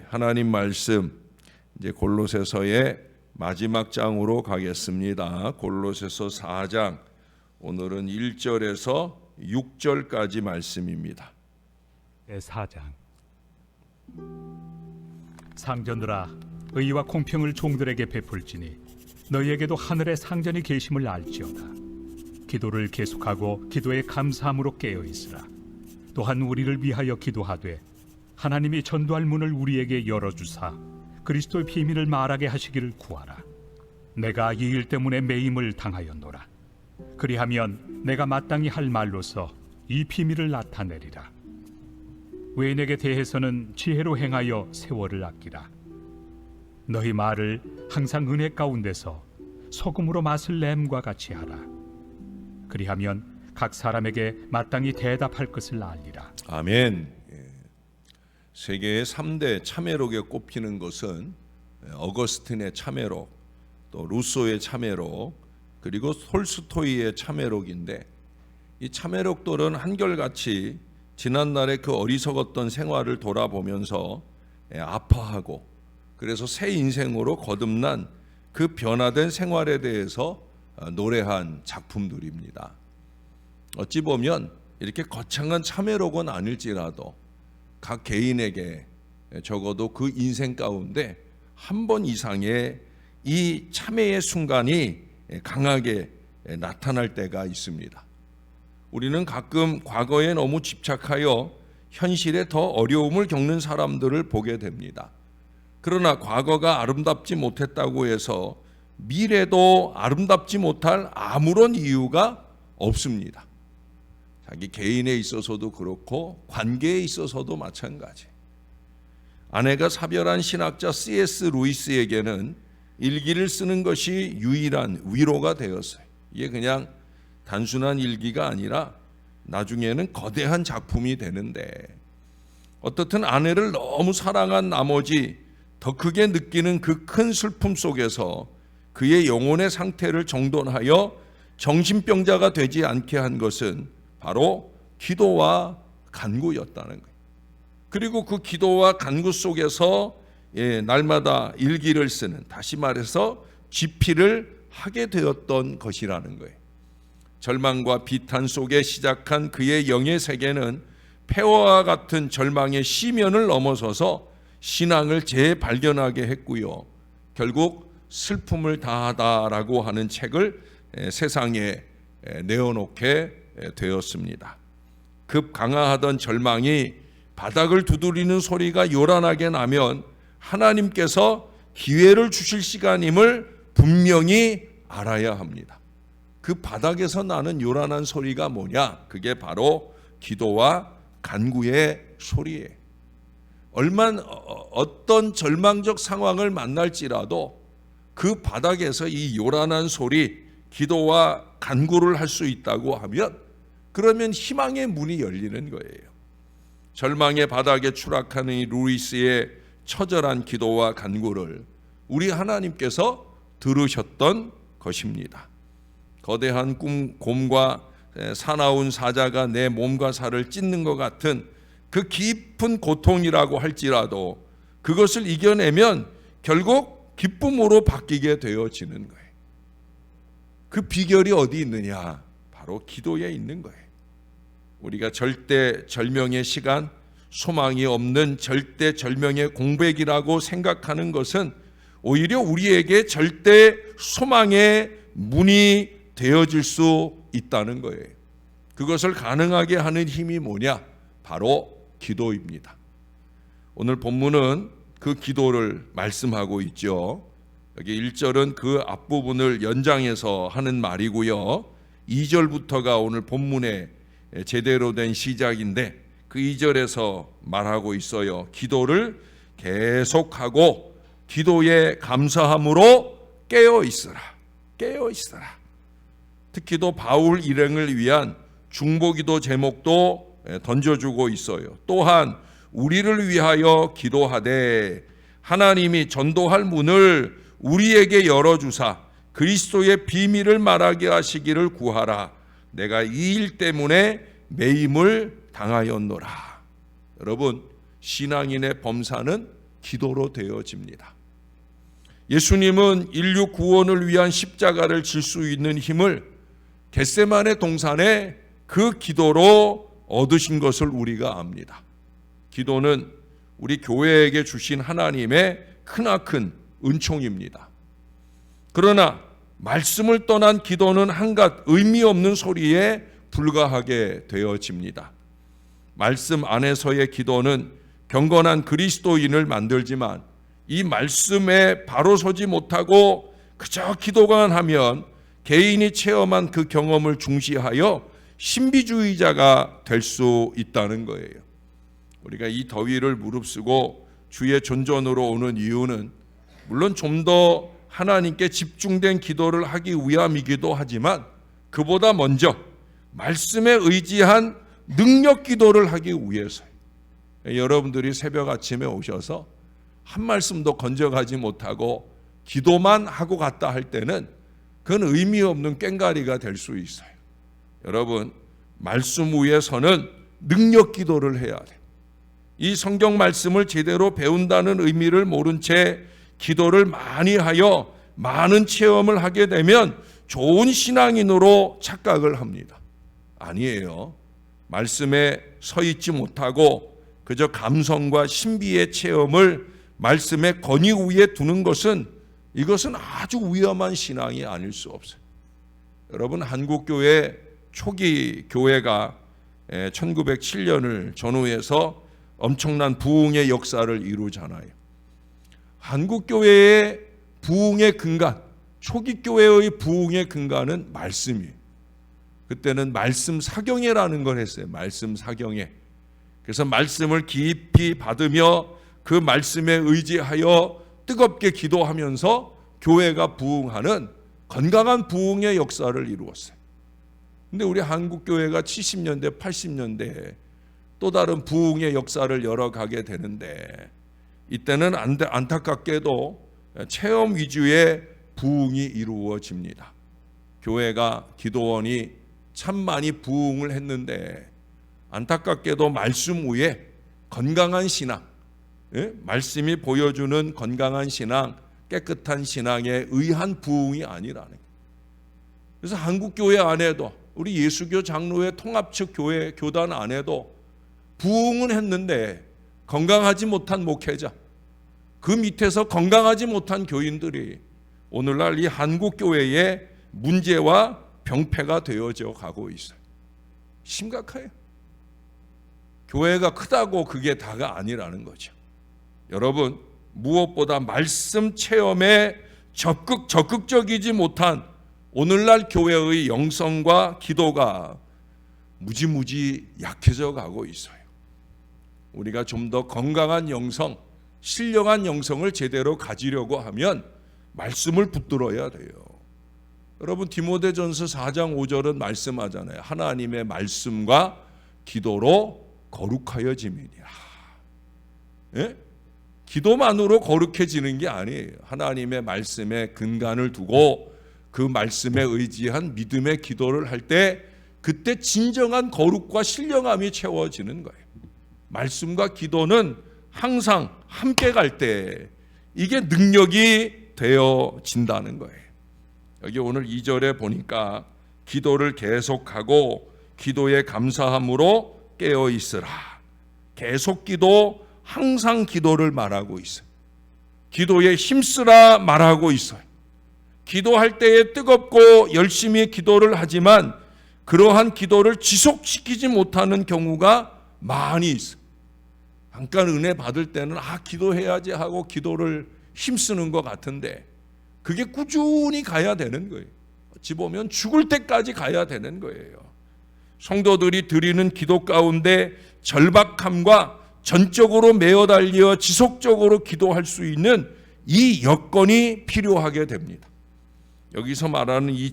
하나님 말씀 이제 골로새서의 마지막 장으로 가겠습니다. 골로새서 4장, 오늘은 1절에서 6절까지 말씀입니다. 4장. 상전들아, 의와 공평을 종들에게 베풀지니 너희에게도 하늘의 상전이 계심을 알지어다. 기도를 계속하고 기도에 감사함으로 깨어 있으라. 또한 우리를 위하여 기도하되 하나님이 전도할 문을 우리에게 열어주사 그리스도의 비밀을 말하게 하시기를 구하라. 내가 이 일 때문에 매임을 당하였노라. 그리하면 내가 마땅히 할 말로서 이 비밀을 나타내리라. 외인에게 대해서는 지혜로 행하여 세월을 아끼라. 너희 말을 항상 은혜 가운데서 소금으로 맛을 냄과 같이 하라. 그리하면 각 사람에게 마땅히 대답할 것을 알리라. 아멘. 세계의 3대 참회록에 꼽히는 것은 어거스틴의 참회록, 또 루소의 참회록, 그리고 톨스토이의 참회록인데, 이 참회록들은 한결같이 지난날의 그 어리석었던 생활을 돌아보면서 아파하고, 그래서 새 인생으로 거듭난 그 변화된 생활에 대해서 노래한 작품들입니다. 어찌 보면 이렇게 거창한 참회록은 아닐지라도 각 개인에게 적어도 그 인생 가운데 한 번 이상의 이 참회의 순간이 강하게 나타날 때가 있습니다. 우리는 가끔 과거에 너무 집착하여 현실에 더 어려움을 겪는 사람들을 보게 됩니다. 그러나 과거가 아름답지 못했다고 해서 미래도 아름답지 못할 아무런 이유가 없습니다. 자기 개인에 있어서도 그렇고 관계에 있어서도 마찬가지. 아내가 사별한 신학자 C.S. 루이스에게는 일기를 쓰는 것이 유일한 위로가 되었어요. 이게 그냥 단순한 일기가 아니라 나중에는 거대한 작품이 되는데, 어떻든 아내를 너무 사랑한 나머지 더 크게 느끼는 그 큰 슬픔 속에서 그의 영혼의 상태를 정돈하여 정신병자가 되지 않게 한 것은 바로 기도와 간구였다는 거예요. 그리고 그 기도와 간구 속에서 날마다 일기를 쓰는, 다시 말해서 집필을 하게 되었던 것이라는 거예요. 절망과 비탄 속에 시작한 그의 영의 세계는 폐허와 같은 절망의 시면을 넘어서서 신앙을 재발견하게 했고요. 결국 슬픔을 다하다라고 하는 책을 세상에 내어놓게 되었습니다. 급 강화하던 절망이 바닥을 두드리는 소리가 요란하게 나면 하나님께서 기회를 주실 시간임을 분명히 알아야 합니다. 그 바닥에서 나는 요란한 소리가 뭐냐? 그게 바로 기도와 간구의 소리예요. 어떤 절망적 상황을 만날지라도 그 바닥에서 이 요란한 소리, 기도와 간구를 할 수 있다고 하면, 그러면 희망의 문이 열리는 거예요. 절망의 바닥에 추락하는 이 루이스의 처절한 기도와 간구를 우리 하나님께서 들으셨던 것입니다. 거대한 곰과 사나운 사자가 내 몸과 살을 찢는 것 같은 그 깊은 고통이라고 할지라도 그것을 이겨내면 결국 기쁨으로 바뀌게 되어지는 거예요. 그 비결이 어디 있느냐? 바로 기도에 있는 거예요. 우리가 절대 절명의 시간, 소망이 없는 절대 절명의 공백이라고 생각하는 것은 오히려 우리에게 절대 소망의 문이 되어질 수 있다는 거예요. 그것을 가능하게 하는 힘이 뭐냐? 바로 기도입니다. 오늘 본문은 그 기도를 말씀하고 있죠. 여기 1절은 그 앞부분을 연장해서 하는 말이고요. 2절부터가 오늘 본문의 제대로 된 시작인데, 그 2절에서 말하고 있어요. 기도를 계속하고 기도에 감사함으로 깨어 있으라. 깨어 있으라. 특히도 바울 일행을 위한 중보기도 제목도 던져주고 있어요. 또한 우리를 위하여 기도하되 하나님이 전도할 문을 우리에게 열어주사 그리스도의 비밀을 말하게 하시기를 구하라. 내가 이 일 때문에 매임을 당하였노라. 여러분, 신앙인의 범사는 기도로 되어집니다. 예수님은 인류 구원을 위한 십자가를 질 수 있는 힘을 겟세마네 동산에 그 기도로 얻으신 것을 우리가 압니다. 기도는 우리 교회에게 주신 하나님의 크나큰 은총입니다. 그러나 말씀을 떠난 기도는 한갓 의미 없는 소리에 불과하게 되어집니다. 말씀 안에서의 기도는 경건한 그리스도인을 만들지만 이 말씀에 바로 서지 못하고 그저 기도만 하면 개인이 체험한 그 경험을 중시하여 신비주의자가 될 수 있다는 거예요. 우리가 이 더위를 무릅쓰고 주의 존전으로 오는 이유는 물론 좀 더 하나님께 집중된 기도를 하기 위함이기도 하지만 그보다 먼저 말씀에 의지한 능력 기도를 하기 위해서요. 여러분들이 새벽 아침에 오셔서 한 말씀도 건져가지 못하고 기도만 하고 갔다 할 때는 그건 의미 없는 꽹가리가 될 수 있어요. 여러분, 말씀 위에서는 능력 기도를 해야 돼요. 이 성경 말씀을 제대로 배운다는 의미를 모른 채 기도를 많이 하여 많은 체험을 하게 되면 좋은 신앙인으로 착각을 합니다. 아니에요. 말씀에 서 있지 못하고 그저 감성과 신비의 체험을 말씀의 권위 위에 두는 것은 이것은 아주 위험한 신앙이 아닐 수 없어요. 여러분, 한국교회 초기 교회가 1907년을 전후해서 엄청난 부흥의 역사를 이루잖아요. 한국교회의 부흥의 근간, 초기 교회의 부흥의 근간은 말씀이에요. 그때는 말씀 사경회라는 걸 했어요. 말씀 사경회. 그래서 말씀을 깊이 받으며 그 말씀에 의지하여 뜨겁게 기도하면서 교회가 부흥하는 건강한 부흥의 역사를 이루었어요. 근데 우리 한국교회가 70년대, 80년대에 또 다른 부흥의 역사를 열어가게 되는데 이때는 안타깝게도 체험 위주의 부흥이 이루어집니다. 교회가 기도원이 참 많이 부흥을 했는데 안타깝게도 말씀 위에 건강한 신앙, 말씀이 보여주는 건강한 신앙, 깨끗한 신앙에 의한 부흥이 아니라는 거예요. 그래서 한국교회 안에도 우리 예수교 장로회 통합측 교회 교단 안에도 부흥은 했는데 건강하지 못한 목회자, 그 밑에서 건강하지 못한 교인들이 오늘날 이 한국교회의 문제와 병폐가 되어져 가고 있어요. 심각해요. 교회가 크다고 그게 다가 아니라는 거죠. 여러분, 무엇보다 말씀 체험에 적극적이지 못한 오늘날 교회의 영성과 기도가 무지무지 약해져 가고 있어요. 우리가 좀 더 건강한 영성, 신령한 영성을 제대로 가지려고 하면 말씀을 붙들어야 돼요. 여러분, 디모데전서 4장 5절은 말씀하잖아요. 하나님의 말씀과 기도로 거룩하여짐이니라. 예? 기도만으로 거룩해지는 게 아니에요. 하나님의 말씀에 근간을 두고 그 말씀에 의지한 믿음의 기도를 할 때 그때 진정한 거룩과 신령함이 채워지는 거예요. 말씀과 기도는 항상 함께 갈 때 이게 능력이 되어진다는 거예요. 여기 오늘 2절에 보니까 기도를 계속하고 기도에 감사함으로 깨어 있으라. 계속 기도, 항상 기도를 말하고 있어요. 기도에 힘쓰라 말하고 있어요. 기도할 때에 뜨겁고 열심히 기도를 하지만 그러한 기도를 지속시키지 못하는 경우가 많이 있어요. 잠깐 은혜 받을 때는 기도해야지 하고 기도를 힘쓰는 것 같은데 그게 꾸준히 가야 되는 거예요. 어찌 보면 죽을 때까지 가야 되는 거예요. 성도들이 드리는 기도 가운데 절박함과 전적으로 매어 달려 지속적으로 기도할 수 있는 이 여건이 필요하게 됩니다. 여기서 말하는 이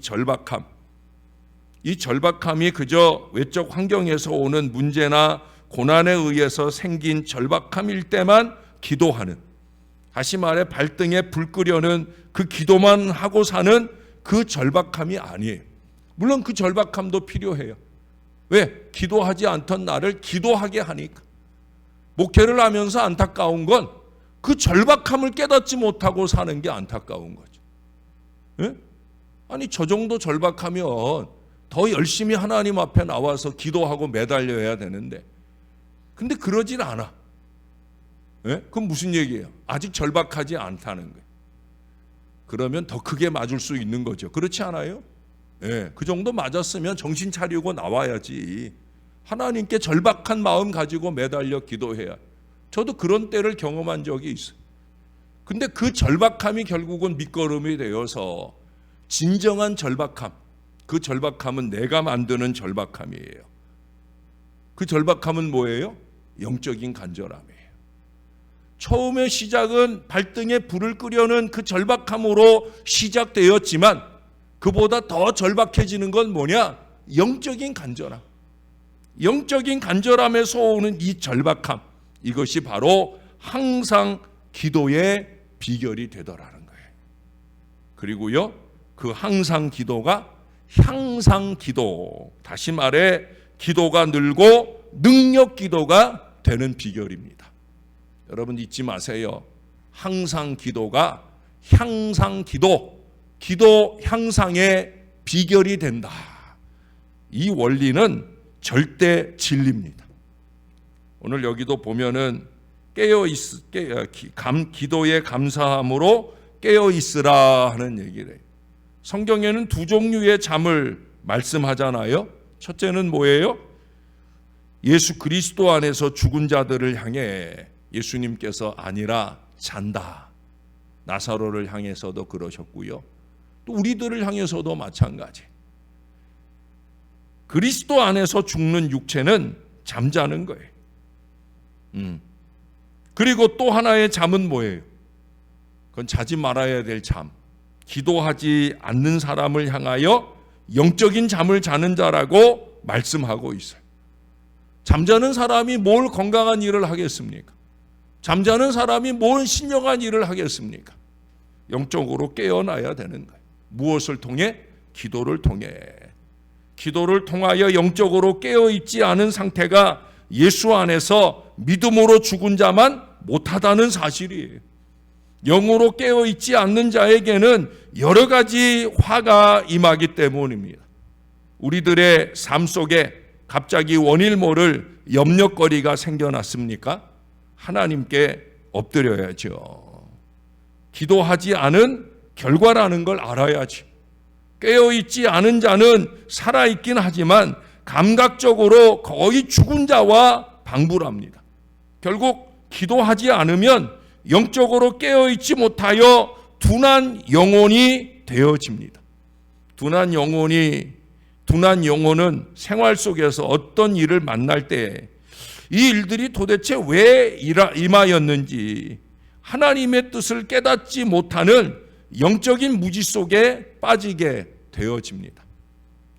절박함이 그저 외적 환경에서 오는 문제나 고난에 의해서 생긴 절박함일 때만 기도하는, 다시 말해 발등에 불 끄려는 그 기도만 하고 사는 그 절박함이 아니에요. 물론 그 절박함도 필요해요. 왜? 기도하지 않던 나를 기도하게 하니까. 목회를 하면서 안타까운 건 그 절박함을 깨닫지 못하고 사는 게 안타까운 거죠. 예? 아니 저 정도 절박하면 더 열심히 하나님 앞에 나와서 기도하고 매달려야 되는데 근데 그러질 않아. 예? 그건 무슨 얘기예요? 아직 절박하지 않다는 거예요. 그러면 더 크게 맞을 수 있는 거죠. 그렇지 않아요? 예, 그 정도 맞았으면 정신 차리고 나와야지. 하나님께 절박한 마음 가지고 매달려 기도해야. 저도 그런 때를 경험한 적이 있어요. 근데 그 절박함이 결국은 밑거름이 되어서 진정한 절박함, 그 절박함은 내가 만드는 절박함이에요. 그 절박함은 뭐예요? 영적인 간절함이에요. 처음에 시작은 발등에 불을 끄려는 그 절박함으로 시작되었지만 그보다 더 절박해지는 건 뭐냐? 영적인 간절함. 영적인 간절함에서 오는 이 절박함, 이것이 바로 항상 기도의 비결이 되더라는 거예요. 그리고요, 그 항상 기도가 향상 기도, 다시 말해 기도가 늘고 능력 기도가 되는 비결입니다. 여러분 잊지 마세요. 항상 기도가 향상 기도, 기도 향상의 비결이 된다. 이 원리는 절대 진리입니다. 오늘 여기도 보면은 기도의 감사함으로 깨어 있으라 하는 얘기를 해요. 성경에는 두 종류의 잠을 말씀하잖아요. 첫째는 뭐예요? 예수 그리스도 안에서 죽은 자들을 향해 예수님께서 아니라 잔다. 나사로를 향해서도 그러셨고요. 또 우리들을 향해서도 마찬가지. 그리스도 안에서 죽는 육체는 잠자는 거예요. 그리고 또 하나의 잠은 뭐예요? 그건 자지 말아야 될 잠. 기도하지 않는 사람을 향하여 영적인 잠을 자는 자라고 말씀하고 있어요. 잠자는 사람이 뭘 건강한 일을 하겠습니까? 잠자는 사람이 뭘 신령한 일을 하겠습니까? 영적으로 깨어나야 되는 거예요. 무엇을 통해? 기도를 통해. 기도를 통하여 영적으로 깨어있지 않은 상태가 예수 안에서 믿음으로 죽은 자만 못하다는 사실이에요. 영으로 깨어있지 않는 자에게는 여러 가지 화가 임하기 때문입니다. 우리들의 삶 속에 갑자기 원일 모를 염려거리가 생겨났습니까? 하나님께 엎드려야죠. 기도하지 않은 결과라는 걸 알아야지. 깨어있지 않은 자는 살아있긴 하지만 감각적으로 거의 죽은 자와 방불합니다. 결국 기도하지 않으면 영적으로 깨어있지 못하여 둔한 영혼이 되어집니다. 둔한 영혼은 생활 속에서 어떤 일을 만날 때 이 일들이 도대체 왜 임하였는지 하나님의 뜻을 깨닫지 못하는 영적인 무지 속에 빠지게 되어집니다.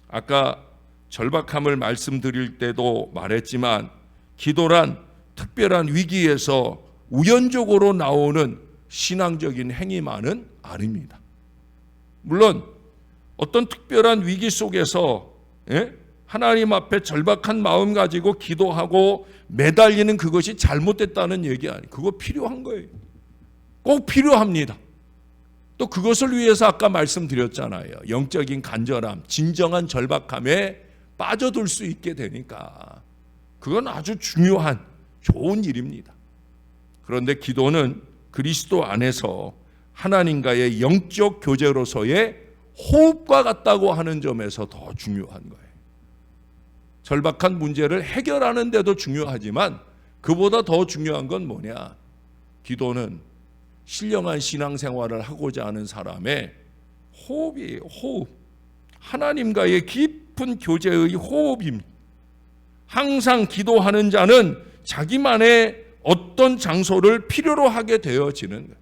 아까 절박함을 말씀드릴 때도 말했지만 기도란 특별한 위기에서 우연적으로 나오는 신앙적인 행위만은 아닙니다. 물론 어떤 특별한 위기 속에서 하나님 앞에 절박한 마음 가지고 기도하고 매달리는 그것이 잘못됐다는 얘기 아니에요. 그거 필요한 거예요. 꼭 필요합니다. 또 그것을 위해서 아까 말씀드렸잖아요. 영적인 간절함, 진정한 절박함에 빠져들 수 있게 되니까 그건 아주 중요한 좋은 일입니다. 그런데 기도는 그리스도 안에서 하나님과의 영적 교제로서의 호흡과 같다고 하는 점에서 더 중요한 거예요. 절박한 문제를 해결하는 데도 중요하지만 그보다 더 중요한 건 뭐냐? 기도는 신령한 신앙생활을 하고자 하는 사람의 호흡이에요. 호흡. 하나님과의 깊은 교제의 호흡입니다. 항상 기도하는 자는 자기만의 어떤 장소를 필요로 하게 되어지는 거예요.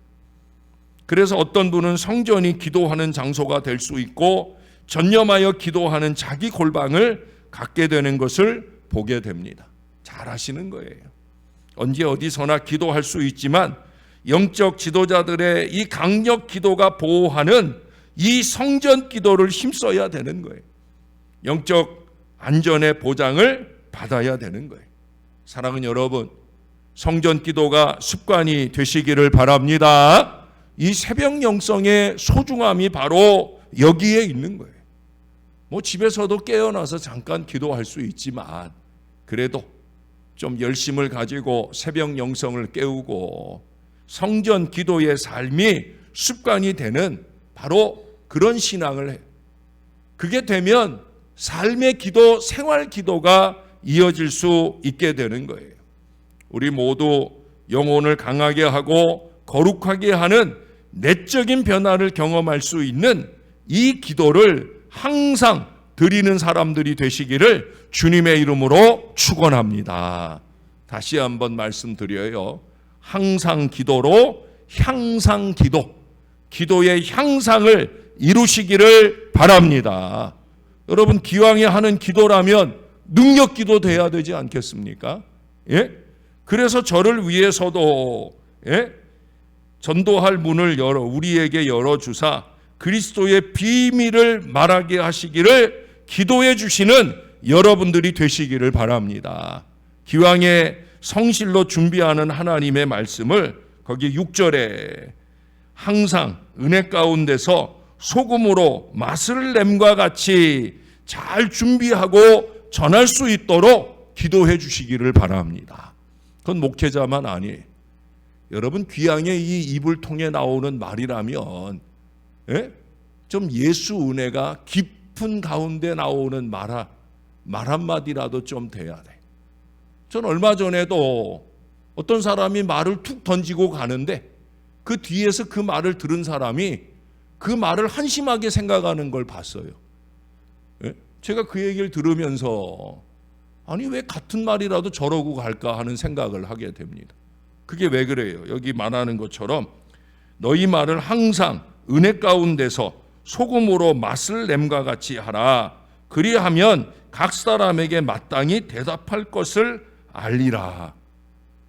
그래서 어떤 분은 성전이 기도하는 장소가 될 수 있고 전념하여 기도하는 자기 골방을 갖게 되는 것을 보게 됩니다. 잘 하시는 거예요. 언제 어디서나 기도할 수 있지만 영적 지도자들의 이 강력 기도가 보호하는 이 성전 기도를 힘써야 되는 거예요. 영적 안전의 보장을 받아야 되는 거예요. 사랑하는 여러분, 성전 기도가 습관이 되시기를 바랍니다. 이 새벽 영성의 소중함이 바로 여기에 있는 거예요. 뭐 집에서도 깨어나서 잠깐 기도할 수 있지만 그래도 좀 열심을 가지고 새벽 영성을 깨우고 성전 기도의 삶이 습관이 되는 바로 그런 신앙을 해요. 그게 되면 삶의 기도, 생활 기도가 이어질 수 있게 되는 거예요. 우리 모두 영혼을 강하게 하고 거룩하게 하는 내적인 변화를 경험할 수 있는 이 기도를 항상 드리는 사람들이 되시기를 주님의 이름으로 축원합니다. 다시 한번 말씀드려요. 항상 기도로 향상 기도, 기도의 향상을 이루시기를 바랍니다. 여러분, 기왕에 하는 기도라면 능력 기도 돼야 되지 않겠습니까? 예? 그래서 저를 위해서도 전도할 문을 우리에게 열어주사 그리스도의 비밀을 말하게 하시기를 기도해 주시는 여러분들이 되시기를 바랍니다. 기왕에 성실로 준비하는 하나님의 말씀을 거기 6절에 항상 은혜 가운데서 소금으로 맛을 냄과 같이 잘 준비하고 전할 수 있도록 기도해 주시기를 바랍니다. 그건 목회자만 아니에요. 여러분, 귀향에 이 입을 통해 나오는 말이라면 좀 예수 은혜가 깊은 가운데 나오는 말 한마디라도 좀 돼야 돼. 전 얼마 전에도 어떤 사람이 말을 툭 던지고 가는데 그 뒤에서 그 말을 들은 사람이 그 말을 한심하게 생각하는 걸 봤어요. 제가 그 얘기를 들으면서 아니 왜 같은 말이라도 저러고 갈까 하는 생각을 하게 됩니다. 그게 왜 그래요? 여기 말하는 것처럼 너희 말을 항상 은혜 가운데서 소금으로 맛을 냄과 같이 하라. 그리하면 각 사람에게 마땅히 대답할 것을 알리라.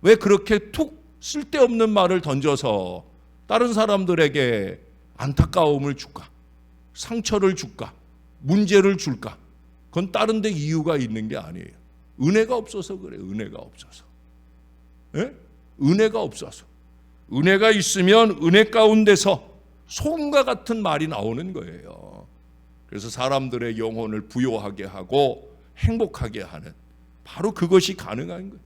왜 그렇게 툭 쓸데없는 말을 던져서 다른 사람들에게 안타까움을 줄까? 상처를 줄까? 문제를 줄까? 그건 다른 데 이유가 있는 게 아니에요. 은혜가 없어서 그래요. 은혜가 없어서. 은혜가 없어서. 은혜가 있으면 은혜 가운데서 소금과 같은 말이 나오는 거예요. 그래서 사람들의 영혼을 부요하게 하고 행복하게 하는 바로 그것이 가능한 거예요.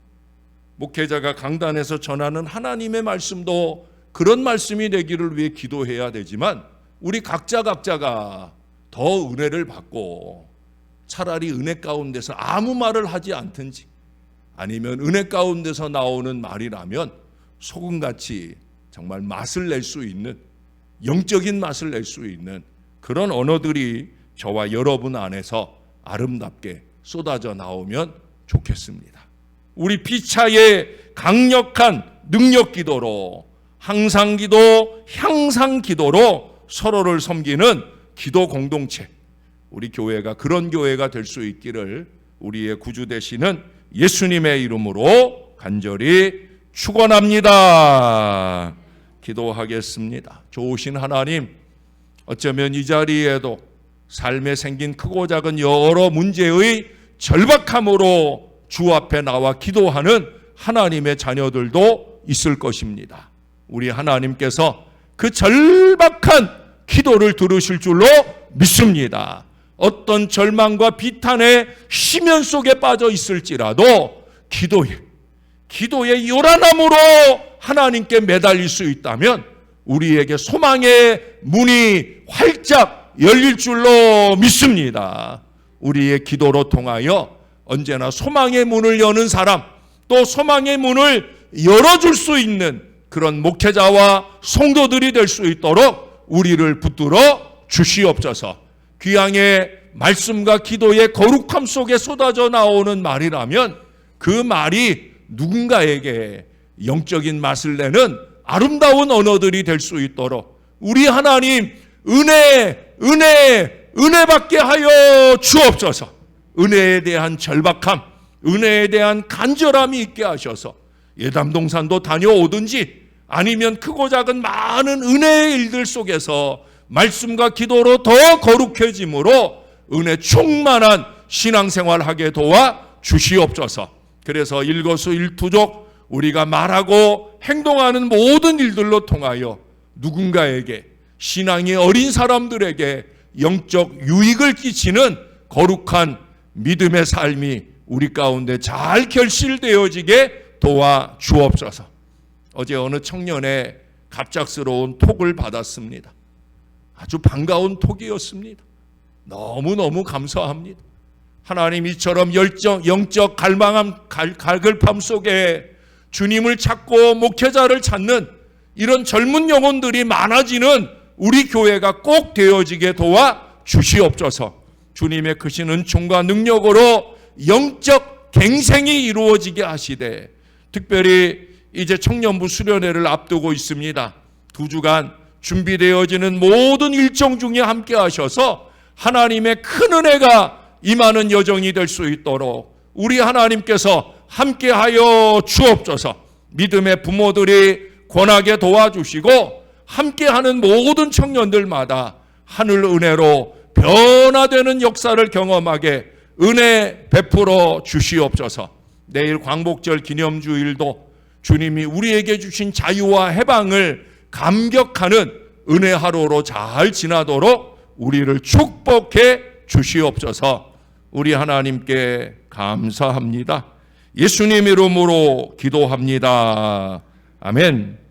목회자가 강단에서 전하는 하나님의 말씀도 그런 말씀이 되기를 위해 기도해야 되지만 우리 각자가 더 은혜를 받고 차라리 은혜 가운데서 아무 말을 하지 않든지 아니면 은혜 가운데서 나오는 말이라면 소금같이 정말 맛을 낼 수 있는 영적인 맛을 낼 수 있는 그런 언어들이 저와 여러분 안에서 아름답게 쏟아져 나오면 좋겠습니다. 우리 피차의 강력한 능력 기도로 항상 기도, 향상 기도로 서로를 섬기는 기도 공동체, 우리 교회가 그런 교회가 될 수 있기를 우리의 구주 되시는 예수님의 이름으로 간절히 축원합니다. 기도하겠습니다. 좋으신 하나님, 어쩌면 이 자리에도 삶에 생긴 크고 작은 여러 문제의 절박함으로 주 앞에 나와 기도하는 하나님의 자녀들도 있을 것입니다. 우리 하나님께서 그 절박한 기도를 들으실 줄로 믿습니다. 어떤 절망과 비탄의 심연 속에 빠져 있을지라도 기도의 요란함으로 하나님께 매달릴 수 있다면 우리에게 소망의 문이 활짝 열릴 줄로 믿습니다. 우리의 기도로 통하여 언제나 소망의 문을 여는 사람, 또 소망의 문을 열어줄 수 있는 그런 목회자와 성도들이 될 수 있도록 우리를 붙들어 주시옵소서. 귀향의 말씀과 기도의 거룩함 속에 쏟아져 나오는 말이라면 그 말이 누군가에게 영적인 맛을 내는 아름다운 언어들이 될 수 있도록 우리 하나님 은혜 받게 하여 주옵소서. 은혜에 대한 절박함, 은혜에 대한 간절함이 있게 하셔서 예담동산도 다녀오든지 아니면 크고 작은 많은 은혜의 일들 속에서 말씀과 기도로 더 거룩해짐으로 은혜 충만한 신앙생활하게 도와 주시옵소서. 그래서 일거수일투족 우리가 말하고 행동하는 모든 일들로 통하여 누군가에게, 신앙이 어린 사람들에게 영적 유익을 끼치는 거룩한 믿음의 삶이 우리 가운데 잘 결실되어지게 도와 주옵소서. 어제 어느 청년의 갑작스러운 톡을 받았습니다. 아주 반가운 톡이었습니다. 너무너무 감사합니다. 하나님 이처럼 영적 갈급함 속에 주님을 찾고 목회자를 찾는 이런 젊은 영혼들이 많아지는 우리 교회가 꼭 되어지게 도와 주시옵소서. 주님의 크신 은총과 능력으로 영적 갱생이 이루어지게 하시되, 특별히 이제 청년부 수련회를 앞두고 있습니다. 2주간 준비되어지는 모든 일정 중에 함께 하셔서 하나님의 큰 은혜가 임하는 여정이 될 수 있도록 우리 하나님께서 함께하여 주옵소서. 믿음의 부모들이 권하게 도와주시고 함께하는 모든 청년들마다 하늘 은혜로 변화되는 역사를 경험하게 은혜 베풀어 주시옵소서. 내일 광복절 기념주일도 주님이 우리에게 주신 자유와 해방을 감격하는 은혜 하루로 잘 지나도록 우리를 축복해 주시옵소서. 우리 하나님께 감사합니다. 예수님 이름으로 기도합니다. 아멘.